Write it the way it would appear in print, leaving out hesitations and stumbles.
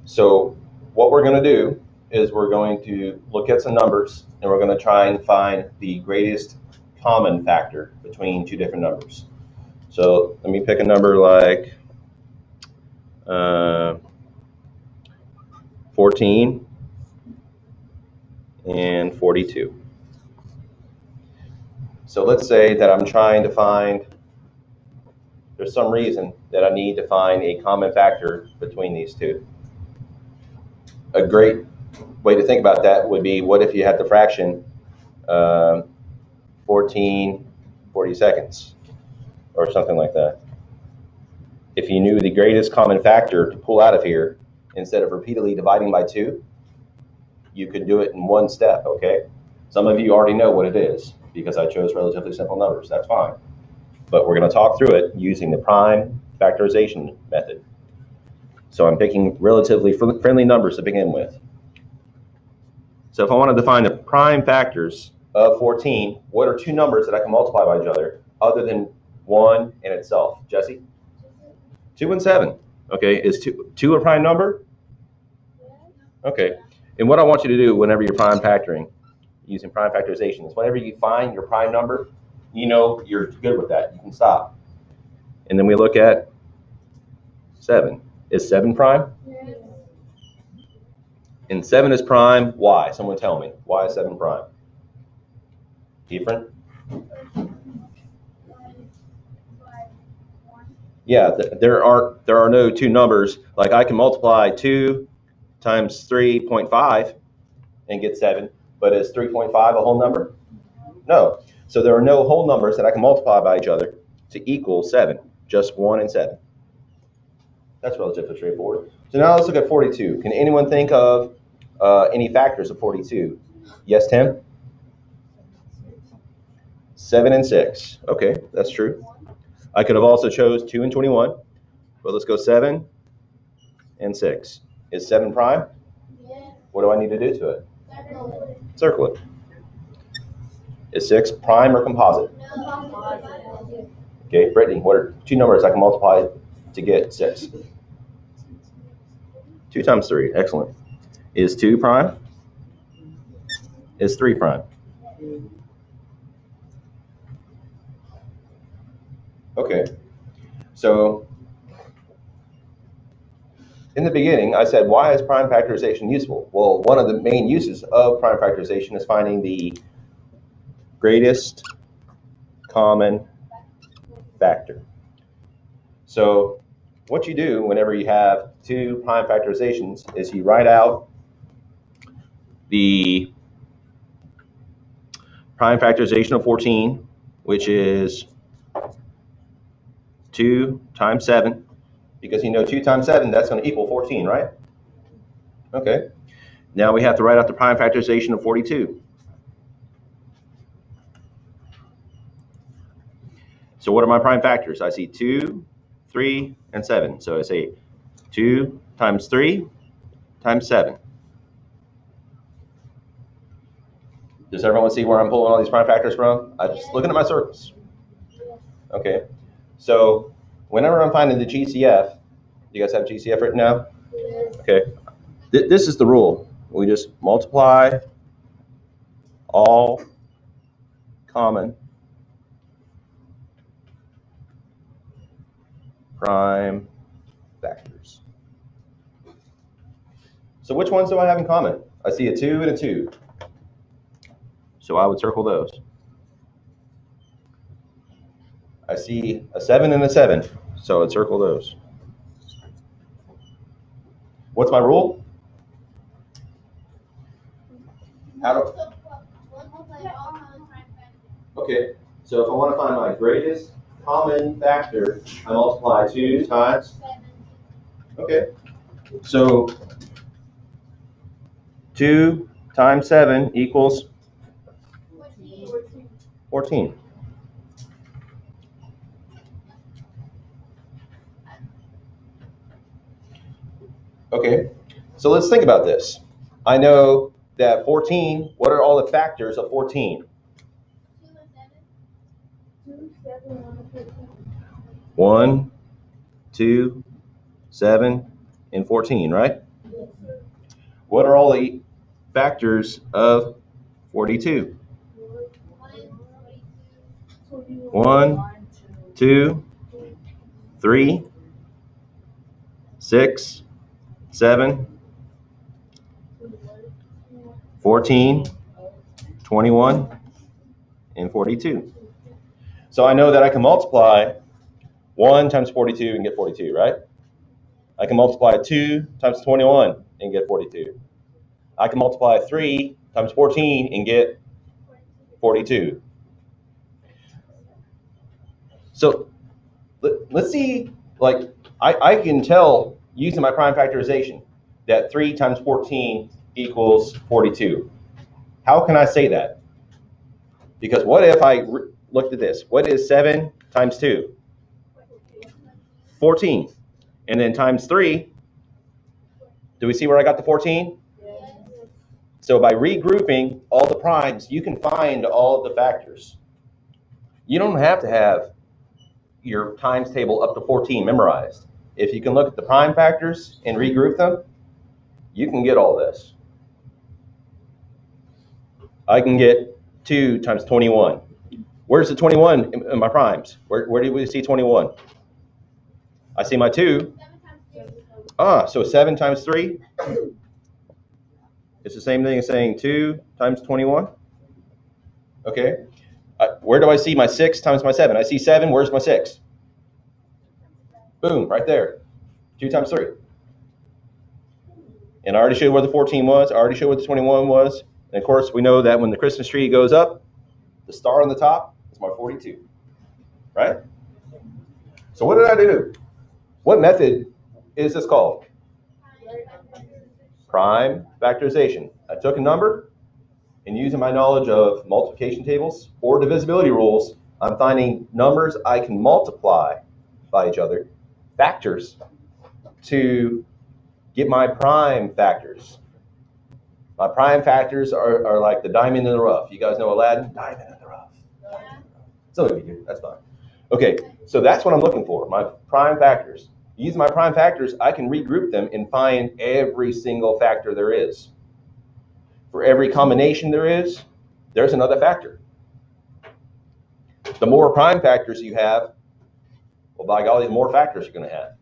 So what we're going to do is we're going to look at some numbers and we're going to try and find the greatest common factor between two different numbers. So let me pick a number like 14 and 42. So let's say that I'm trying to find, there's some reason that I need to find a common factor between these two. A great way to think about that would be, what if you had the fraction 14 40-seconds or something like that. If you knew the greatest common factor to pull out of here, instead of repeatedly dividing by 2, you could do it in one step, okay? Some of you already know what it is because I chose relatively simple numbers. That's fine. But we're going to talk through it using the prime factorization method. So I'm picking relatively friendly numbers to begin with. So if I want to define the prime factors of 14, what are two numbers that I can multiply by each other than 1 and itself? Jesse? 2 and 7. Okay, is 2 a prime number? Okay, and what I want you to do whenever you're prime factoring, using prime factorization, is whenever you find your prime number, you know you're good with that. You can stop. And then we look at 7. Is 7 prime? Yes. And 7 is prime. Why? Someone tell me. Why is 7 prime? Different? Yeah, there are no two numbers. Like I can multiply 2 times 3.5 and get 7, but is 3.5 a whole number? No. So there are no whole numbers that I can multiply by each other to equal 7, just 1 and 7. That's relatively straightforward. So now let's look at 42. Can anyone think of any factors of 42? Yes, Tim? 7 and 6. Okay, that's true. I could have also chose 2 and 21, but let's go 7 and 6. Is 7 prime? Yes. What do I need to do to it? Circle it. Is 6 prime or composite? No. Okay, Brittany, what are two numbers I can multiply to get 6? 2 times 3, excellent. Is 2 prime? Is 3 prime? Okay, so in the beginning, I said, why is prime factorization useful? Well, one of the main uses of prime factorization is finding the greatest common factor. So what you do whenever you have two prime factorizations is you write out the prime factorization of 14, which is 2 times 7, because you know 2 times 7, that's going to equal 14, right? Okay. Now we have to write out the prime factorization of 42. So what are my prime factors? I see 2, 3, and 7. So I say 2 times 3 times 7. Does everyone see where I'm pulling all these prime factors from? I'm just looking at my circles. Okay. So whenever I'm finding the GCF, do you guys have GCF written now? Okay. This is the rule. We just multiply all common prime factors. So which ones do I have in common? I see a 2 and a 2. So I would circle those. I see a 7 and a 7. So I'd circle those. What's my rule? Okay, so if I want to find my greatest common factor, I multiply 2 times 7. Okay, so 2 times 7 equals 14. Okay, so let's think about this. I know that 14, what are all the factors of 14? 1, 2, 7, and 14, right? What are all the factors of 42? 1, 2, 3, 6, 7, 14, 21, and 42. So I know that I can multiply 1 times 42 and get 42, right? I can multiply 2 times 21 and get 42. I can multiply 3 times 14 and get 42. So let's see, like, I can tell using my prime factorization that 3 times 14 equals 42. How can I say that? Because what if I looked at this? What is 7 times 2? 14. And then times 3, do we see where I got the 14? Yes. So by regrouping all the primes, you can find all of the factors. You don't have to have your times table up to 14 memorized. If you can look at the prime factors and regroup them, you can get all this. I can get 2 times 21. Where's the 21 in my primes? Where do we see 21? I see my 2. So 7 times 3? It's the same thing as saying 2 times 21. Okay. Where do I see my 6 times my 7? I see 7. Where's my 6? Boom, right there. 2 times 3. And I already showed where the 14 was. I already showed what the 21 was. And of course, we know that when the Christmas tree goes up, the star on the top is my 42. Right? So what did I do? What method is this called? Prime factorization. I took a number, and using my knowledge of multiplication tables or divisibility rules, I'm finding numbers I can multiply by each other, factors, to get my prime factors. My prime factors are like the diamond in the rough. You guys know Aladdin? Diamond in the rough. Yeah. Some of you do. That's fine. Okay, so that's what I'm looking for, my prime factors. Using my prime factors, I can regroup them and find every single factor there is. For every combination there is, there's another factor. The more prime factors you have, well, by golly, the more factors you're going to have.